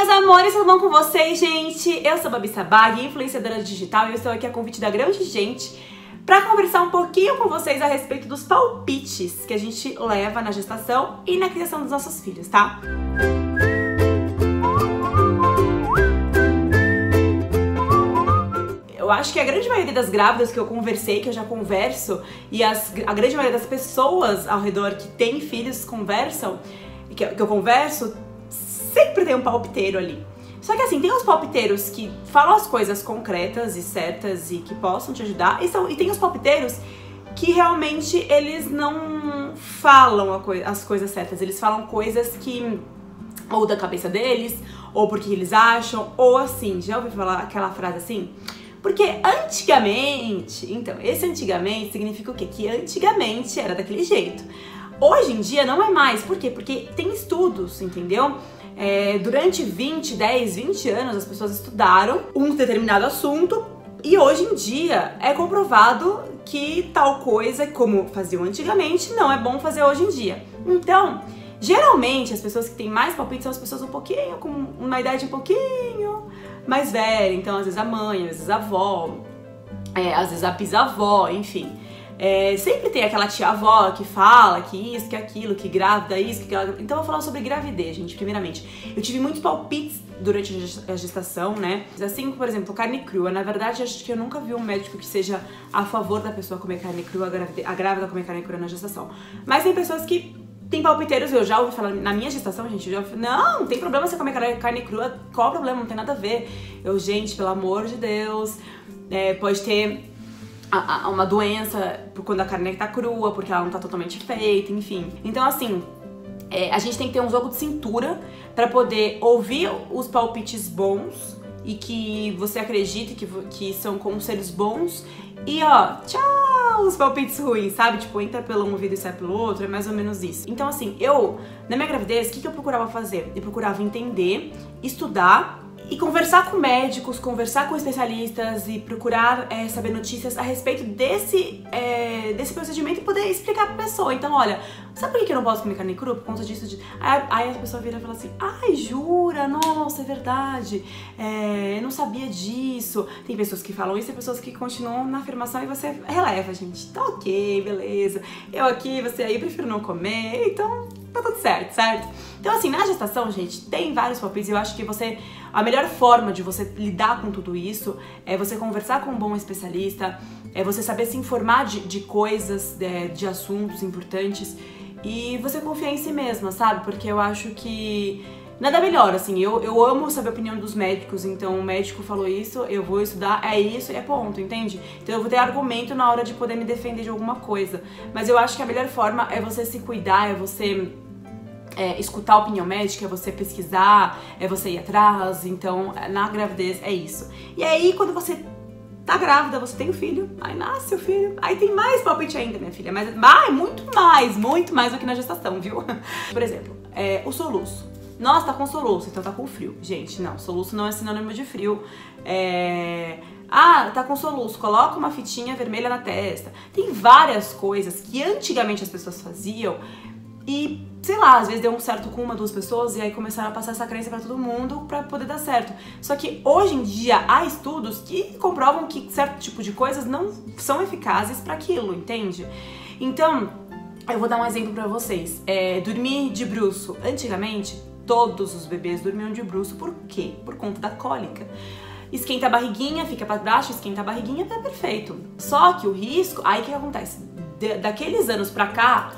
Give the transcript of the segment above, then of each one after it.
meus amores, tudo bom com vocês, gente? Eu sou a Babi Sabag, influenciadora digital, e eu estou aqui a convite da grande gente para conversar um pouquinho com vocês a respeito dos palpites que a gente leva na gestação e na criação dos nossos filhos, tá? Eu acho que a grande maioria das grávidas que eu conversei, que eu já converso, e a grande maioria das pessoas ao redor que tem filhos conversam, que eu converso, sempre tem um palpiteiro ali. Só que assim, tem os palpiteiros que falam as coisas concretas e certas e que possam te ajudar, e tem os palpiteiros que realmente eles não falam as coisas certas, eles falam coisas que ou da cabeça deles, ou porque eles acham, ou assim, já ouviu falar aquela frase assim? Porque antigamente, então, esse antigamente significa o quê? Que antigamente era daquele jeito. Hoje em dia não é mais, por quê? Porque tem estudos, entendeu? Durante 10, 20 anos as pessoas estudaram um determinado assunto e hoje em dia é comprovado que tal coisa, como faziam antigamente, não é bom fazer hoje em dia. Então, geralmente as pessoas que têm mais palpite são as pessoas com uma idade um pouquinho mais velha, então às vezes a mãe, às vezes a avó, às vezes a bisavó, enfim. Sempre tem aquela tia-avó que fala que isso, que aquilo, que grávida, isso, que aquilo. Então eu vou falar sobre gravidez, gente, primeiramente. Eu tive muitos palpites durante a gestação, né? Assim, por exemplo, carne crua. Na verdade, acho que eu nunca vi um médico que seja a favor da pessoa comer carne crua, a grávida comer carne crua na gestação. Mas tem pessoas que tem palpiteiros, eu já ouvi falar, na minha gestação, gente, eu já ouvi, não tem problema você comer carne crua, qual o problema? Não tem nada a ver. Gente, pelo amor de Deus, pode ter uma doença quando a carne tá crua, porque ela não tá totalmente feita, enfim. Então, assim, a gente tem que ter um jogo de cintura pra poder ouvir os palpites bons e que você acredita que são conselhos bons e, ó, tchau, os palpites ruins, sabe? Tipo, entra pelo um ouvido e sai pelo outro, é mais ou menos isso. Então, assim, na minha gravidez, o que eu procurava fazer? Eu procurava entender, estudar e conversar com médicos, conversar com especialistas e procurar saber notícias a respeito desse procedimento e poder explicar pra pessoa. Então, olha, sabe por que eu não posso comer carne crua? Por conta disso. Aí a pessoa vira e fala assim, ai, jura? Nossa, é verdade. Eu não sabia disso. Tem pessoas que falam isso e pessoas que continuam na afirmação e você releva, gente. Tá ok, beleza. Eu aqui, você aí, eu prefiro não comer. Então, tá tudo certo, certo? Então, assim, na gestação, gente, tem vários palpites. Eu acho que a melhor forma de você lidar com tudo isso é você conversar com um bom especialista, é você saber se informar de coisas, de assuntos importantes e você confiar em si mesma, sabe? Porque eu acho que nada melhor, assim, eu amo saber a opinião dos médicos, então o médico falou isso, eu vou estudar, é isso e é ponto, entende? Então eu vou ter argumento na hora de poder me defender de alguma coisa. Mas eu acho que a melhor forma é você se cuidar, é você escutar a opinião médica, é você pesquisar, é você ir atrás. Então, na gravidez é isso. E aí, quando você tá grávida, você tem o filho, aí nasce o filho, aí tem mais palpite ainda, minha filha, mas muito mais do que na gestação, viu? Por exemplo, o soluço. Nossa, tá com soluço, então tá com frio. Gente, não, soluço não é sinônimo de frio. Tá com soluço, coloca uma fitinha vermelha na testa. Tem várias coisas que antigamente as pessoas faziam e, sei lá, às vezes deu um certo com uma, duas pessoas e aí começaram a passar essa crença pra todo mundo pra poder dar certo. Só que hoje em dia há estudos que comprovam que certo tipo de coisas não são eficazes pra aquilo, entende? Então, eu vou dar um exemplo pra vocês. Dormir de bruço. Antigamente, todos os bebês dormiam de bruço. Por quê? Por conta da cólica. Esquenta a barriguinha, fica pra baixo, esquenta a barriguinha, tá perfeito. Só que o risco, aí o que acontece? Daqueles anos pra cá,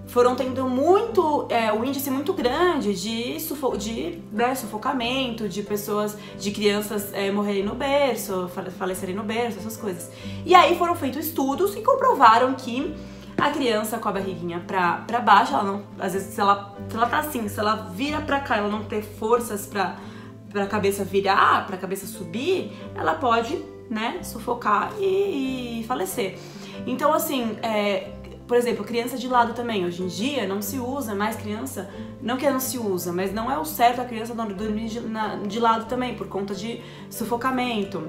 foram tendo um índice muito grande de sufocamento, de crianças morrerem no berço, falecerem no berço, essas coisas. E aí foram feitos estudos que comprovaram que a criança com a barriguinha pra baixo, ela não, às vezes se ela tá assim, se ela vira pra cá, ela não ter forças pra cabeça virar, pra cabeça subir, ela pode, né, sufocar e falecer. Então, assim, por exemplo, criança de lado também. Hoje em dia não se usa mais criança, não que não se usa, mas não é o certo a criança dormir de lado também, por conta de sufocamento.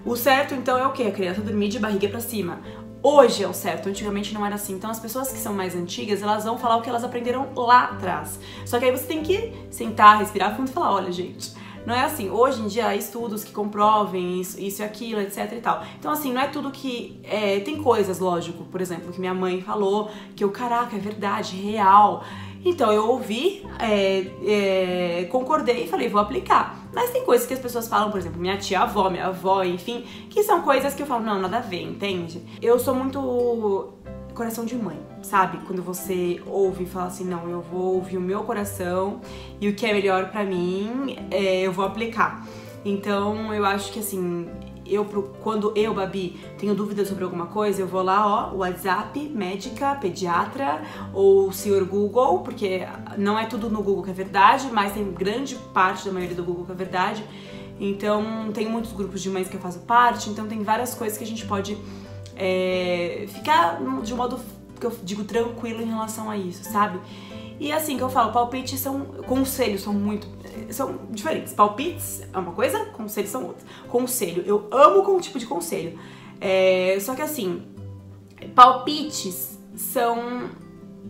O certo então é o quê? A criança dormir de barriga pra cima. hoje é o certo, antigamente não era assim. Então as pessoas que são mais antigas, elas vão falar o que elas aprenderam lá atrás. Só que aí você tem que sentar, respirar fundo e falar, olha gente, não é assim. Hoje em dia há estudos que comprovem isso e aquilo, etc e tal. Então assim, não é tudo que... tem coisas, lógico, por exemplo, que minha mãe falou, que eu, caraca, é verdade, real. Então eu ouvi, concordei e falei, vou aplicar. Mas tem coisas que as pessoas falam, por exemplo, minha tia-avó, minha avó, enfim, que são coisas que eu falo, não, nada a ver, entende? Eu sou muito coração de mãe, sabe? Quando você ouve e fala assim, não, eu vou ouvir o meu coração e o que é melhor pra mim, eu vou aplicar. Então eu acho que assim... quando eu, Babi, tenho dúvidas sobre alguma coisa, eu vou lá, ó, WhatsApp, médica, pediatra ou senhor Google, porque não é tudo no Google que é verdade, mas tem grande parte da maioria do Google que é verdade. Então, tem muitos grupos de mães que eu faço parte, então tem várias coisas que a gente pode ficar de um modo, que eu digo, tranquilo em relação a isso, sabe? E assim que eu falo, palpites conselhos são diferentes. Palpites é uma coisa, conselhos são outra. Conselho, eu amo com tipo de conselho. Só que assim, palpites são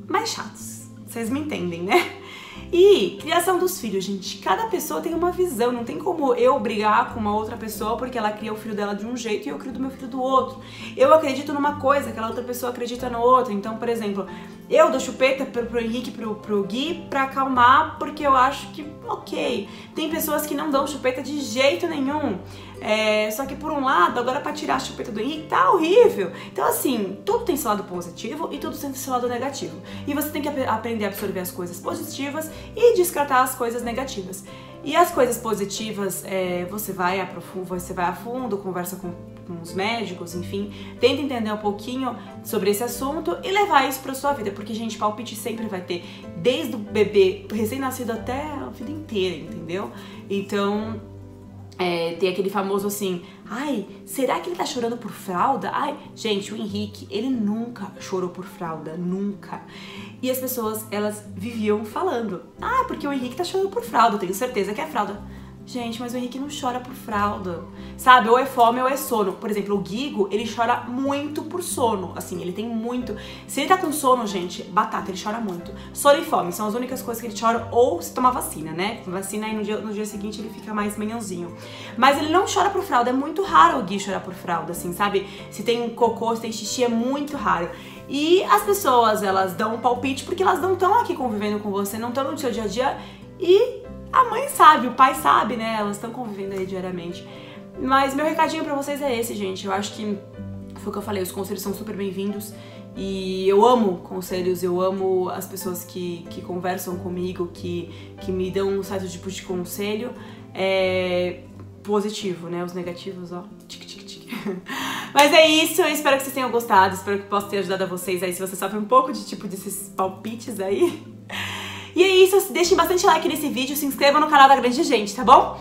mais chatos. Vocês me entendem, né? E criação dos filhos, gente. Cada pessoa tem uma visão. Não tem como eu brigar com uma outra pessoa porque ela cria o filho dela de um jeito e eu crio do meu filho do outro. Eu acredito numa coisa, aquela outra pessoa acredita na outra. Então, por exemplo, eu dou chupeta pro Henrique e pro Gui pra acalmar porque eu acho que, ok. Tem pessoas que não dão chupeta de jeito nenhum. Só que por um lado, agora pra tirar a chupeta do Henrique tá horrível. Então assim, tudo tem seu lado positivo e tudo tem seu lado negativo. E você tem que aprender a absorver as coisas positivas e descartar as coisas negativas. E as coisas positivas, você vai a fundo, conversa com os médicos, enfim, tenta entender um pouquinho sobre esse assunto e levar isso pra sua vida, porque, gente, palpite sempre vai ter, desde o bebê recém-nascido até a vida inteira, entendeu? Então, tem aquele famoso assim, ai, será que ele tá chorando por fralda? Ai, gente, o Henrique, ele nunca chorou por fralda, nunca. E as pessoas, elas viviam falando, porque o Henrique tá chorando por fralda, eu tenho certeza que é fralda. Gente, mas o Henrique não chora por fralda, sabe? Ou é fome ou é sono. Por exemplo, o Guigo, ele chora muito por sono, assim, ele tem muito... Se ele tá com sono, gente, batata, ele chora muito. Sono e fome são as únicas coisas que ele chora, ou se toma vacina, né? Vacina e no dia seguinte ele fica mais manhãozinho. Mas ele não chora por fralda, é muito raro o Gui chorar por fralda, assim, sabe? Se tem cocô, se tem xixi, é muito raro. E as pessoas, elas dão um palpite porque elas não estão aqui convivendo com você, não estão no seu dia a dia e... A mãe sabe, o pai sabe, né? Elas estão convivendo aí diariamente. Mas meu recadinho pra vocês é esse, gente. Eu acho que foi o que eu falei, os conselhos são super bem-vindos. E eu amo conselhos, eu amo as pessoas que conversam comigo, que me dão um certo tipo de conselho. Positivo, né? Os negativos, ó. Tic. Mas é isso, eu espero que vocês tenham gostado. Espero que possa ter ajudado a vocês aí, se você sofre um pouco de tipo desses palpites aí. E é isso, deixem bastante like nesse vídeo, se inscrevam no canal da Grande Gente, tá bom?